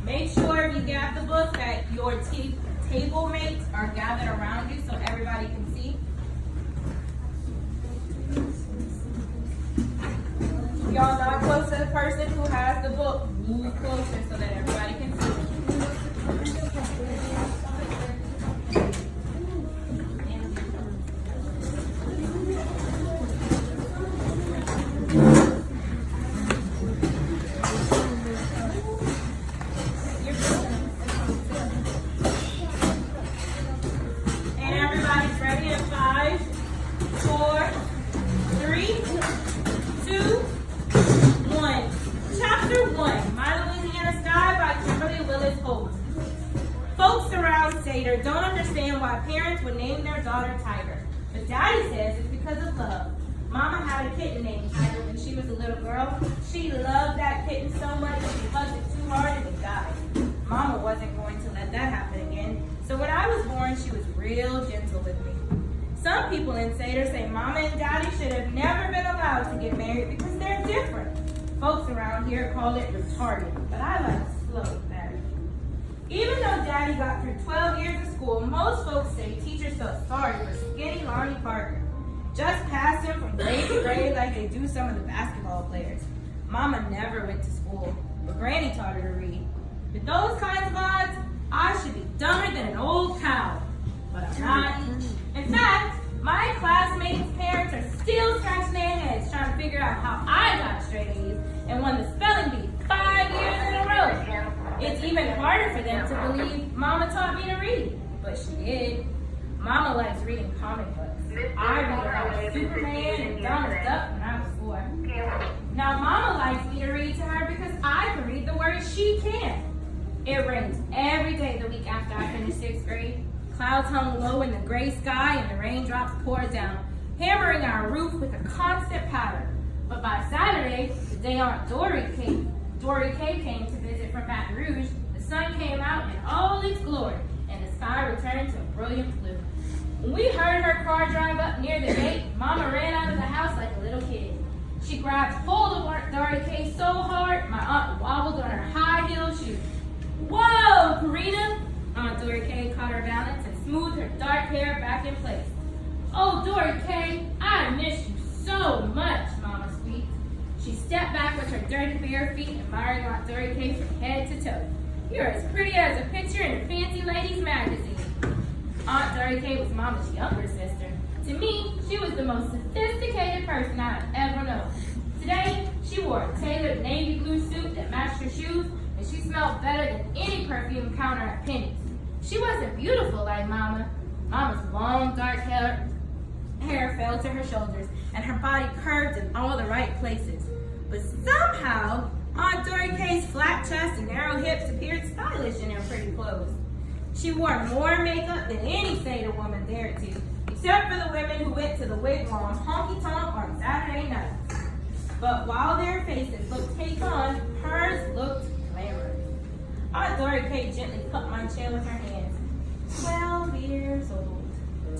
Make sure you grab the book that your table mates are gathered around you so everybody can see. Y'all not close to the person who has the book. Move closer so that everybody can see. Don't understand why parents would name their daughter Tiger. But Daddy says it's because of love. Mama had a kitten named Tiger when she was a little girl. She loved that kitten so much that she hugged it too hard and it died. Mama wasn't going to let that happen again. So when I was born, she was real gentle with me. Some people in Seder say Mama and Daddy should have never been allowed to get married because they're different. Folks around here call it retarded, but I like slow marriage. Even though Daddy got through 12 years of school, most folks say teachers felt sorry for skinny Lonnie Parker. Just passed him from grade to grade like they do some of the basketball players. Mama never went to school, but Granny taught her to read. With those kinds of odds, I should be dumber than an old cow. But I'm not. In fact, my classmates' parents are still scratching their heads trying to figure out how I got straight A's and won the spelling bee 5 years in a row. It's even harder for them to believe Mama taught me to read, but she did. Mama likes reading comic books. I read about Superman and Donald Duck when I was 4. Now Mama likes me to read to her because I can read the words she can. It rains every day the week after I finished 6th grade. Clouds hung low in the gray sky and the raindrops poured down, hammering our roof with a constant patter. But by Saturday, the day Aunt Dory Kay came to visit from Baton Rouge, the sun came out in all its glory, and the sky returned to a brilliant blue. When we heard her car drive up near the gate, Mama ran out of the house like a little kid. She grabbed hold of Aunt Dory Kay so hard, my aunt wobbled on her high-heel shoes. Whoa, Karina! Aunt Dory Kay caught her balance and smoothed her dark hair back in place. Oh, Dory Kay, I miss you so much, Mama squeaked. She stepped back with her dirty bare feet, admiring Aunt Dory Kay from head to toe. You're as pretty as a picture in a fancy ladies magazine. Aunt Dory Kay was Mama's younger sister. To me, she was the most sophisticated person I have ever known. Today, she wore a tailored navy blue suit that matched her shoes, and she smelled better than any perfume counter at Penny's. She wasn't beautiful like Mama. Mama's long, dark hair fell to her shoulders, and her body curved in all the right places. But somehow, Aunt Dory Kay's flat chest and narrow hips appeared stylish in her pretty clothes. She wore more makeup than any Seder woman dared to, except for the women who went to the wigwam honky-tonk on Saturday nights. But while their faces looked take-on, hers looked glamorous. Aunt Dory Kay gently cupped my chin with her hands. 12 years old.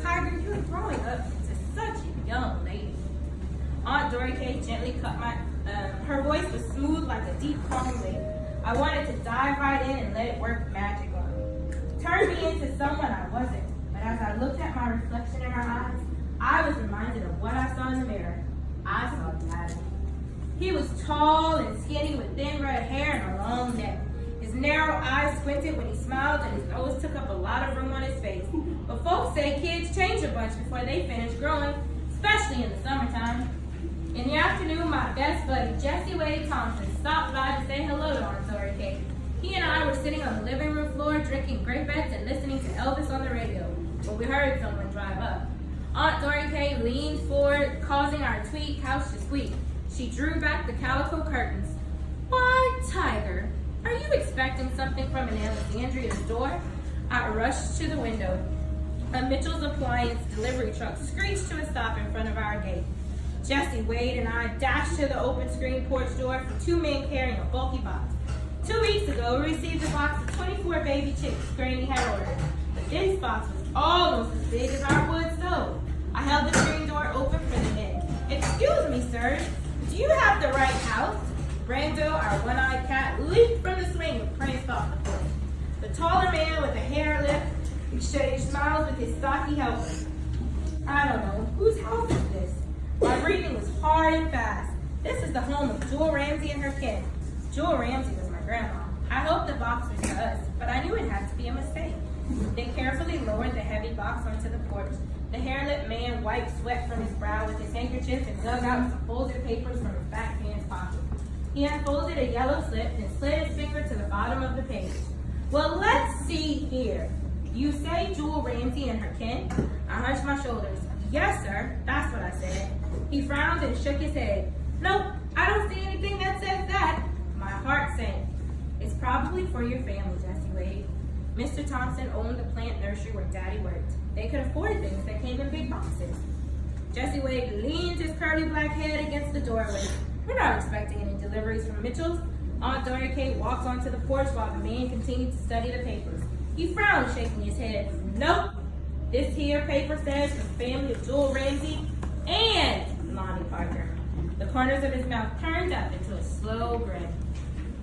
Tiger, you're growing up into such a young lady. Aunt Dory Kay gently cut her voice was smooth like a deep calm wave. I wanted to dive right in and let it work magic on me. Turn me into someone I wasn't. But as I looked at my reflection in her eyes, I was reminded of what I saw in the mirror. I saw Daddy. He was tall and skinny with thin red hair and a long neck. His narrow eyes squinted when he smiled and his nose took up a lot of room on his face. But folks say kids change a bunch before they finish growing, especially in the summertime. In the afternoon, my best buddy, Jesse Wade Thompson, stopped by to say hello to Aunt Dory Kay. He and I were sitting on the living room floor drinking grape bets and listening to Elvis on the radio when we heard someone drive up. Aunt Dory Kay leaned forward, causing our tweed couch to squeak. She drew back the calico curtains. Why, Tiger, are you expecting something from an Alexandria store? I rushed to the window. A Mitchell's Appliance delivery truck screeched to a stop in front of our gate. Jesse, Wade, and I dashed to the open screen porch door for 2 men carrying a bulky box. 2 weeks ago, we received a box of 24 baby chicks Granny had ordered. But this box was almost as big as our wood stove. I held the screen door open for the men. Excuse me, sir. Do you have the right house? Brando, our one-eyed cat, leaped from the swing and pranced off. taller man with a hair lip exchanged smiles with his stocky helper. I don't know, whose house is this? My breathing was hard and fast. This is the home of Jewel Ramsey and her kin. Jewel Ramsey was my grandma. I hoped the box was for us, but I knew it had to be a mistake. They carefully lowered the heavy box onto the porch. The hair-lip man wiped sweat from his brow with his handkerchief and dug out some folded papers from his back pants pocket. He unfolded a yellow slip and slid his finger to the bottom of the page. Well, let's see here. You say Jewel Ramsey and her kin? I hunched my shoulders. Yes, sir. That's what I said. He frowned and shook his head. Nope, I don't see anything that says that. My heart sank. It's probably for your family, Jesse Wade. Mr. Thompson owned the plant nursery where Daddy worked. They could afford things that came in big boxes. Jesse Wade leaned his curly black head against the doorway. We're not expecting any deliveries from Mitchell's. Aunt Doria Kate walked onto the porch while the man continued to study the papers. He frowned, shaking his head. Nope. This here paper says from the family of Jewel Ramsey and Lonnie Parker. The corners of his mouth turned up into a slow grin.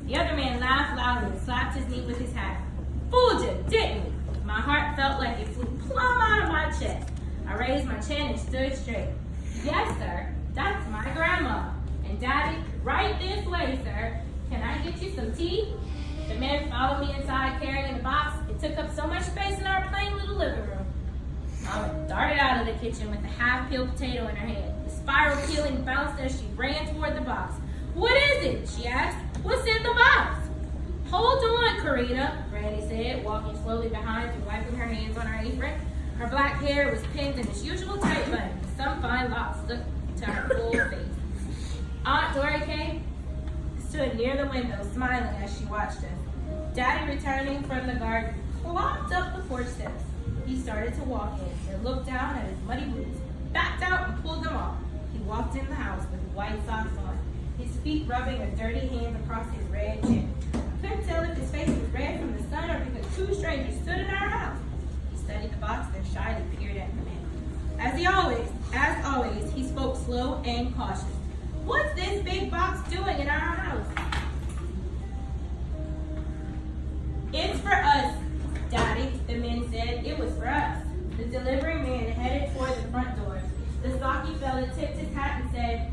The other man laughed loudly and slapped his knee with his hat. Fooled you, didn't we? My heart felt like it flew plumb out of my chest. I raised my chin and stood straight. Yes, sir, that's my grandma. And Daddy, right this way, sir. Can I get you some tea? The man followed me inside carrying the box. It took up so much space in our plain little living room. Mama darted out of the kitchen with a half-peeled potato in her hand. The spiral peeling bounced as she ran toward the box. What is it? She asked. What's in the box? Hold on, Karina, Granny said, walking slowly behind and wiping her hands on her apron. Her black hair was pinned in its usual tight bun, and some fine locks stuck to her full face. Aunt Doria Kate stood near the window, smiling as she watched us. Daddy, returning from the garden, clomped up the porch steps. He started to walk in and looked down at his muddy boots, backed out and pulled them off. He walked in the house with white socks on, his feet rubbing a dirty hand across his red chin. I couldn't tell if his face was red from the sun or because two strangers stood in our house. He studied the box, then shyly peered at the man. As always, he spoke slow and cautious. What's this big box doing in our house? It's for us, Daddy, the man said. It was for us. The delivery man headed toward the front door. The stocky fella tipped his hat and said,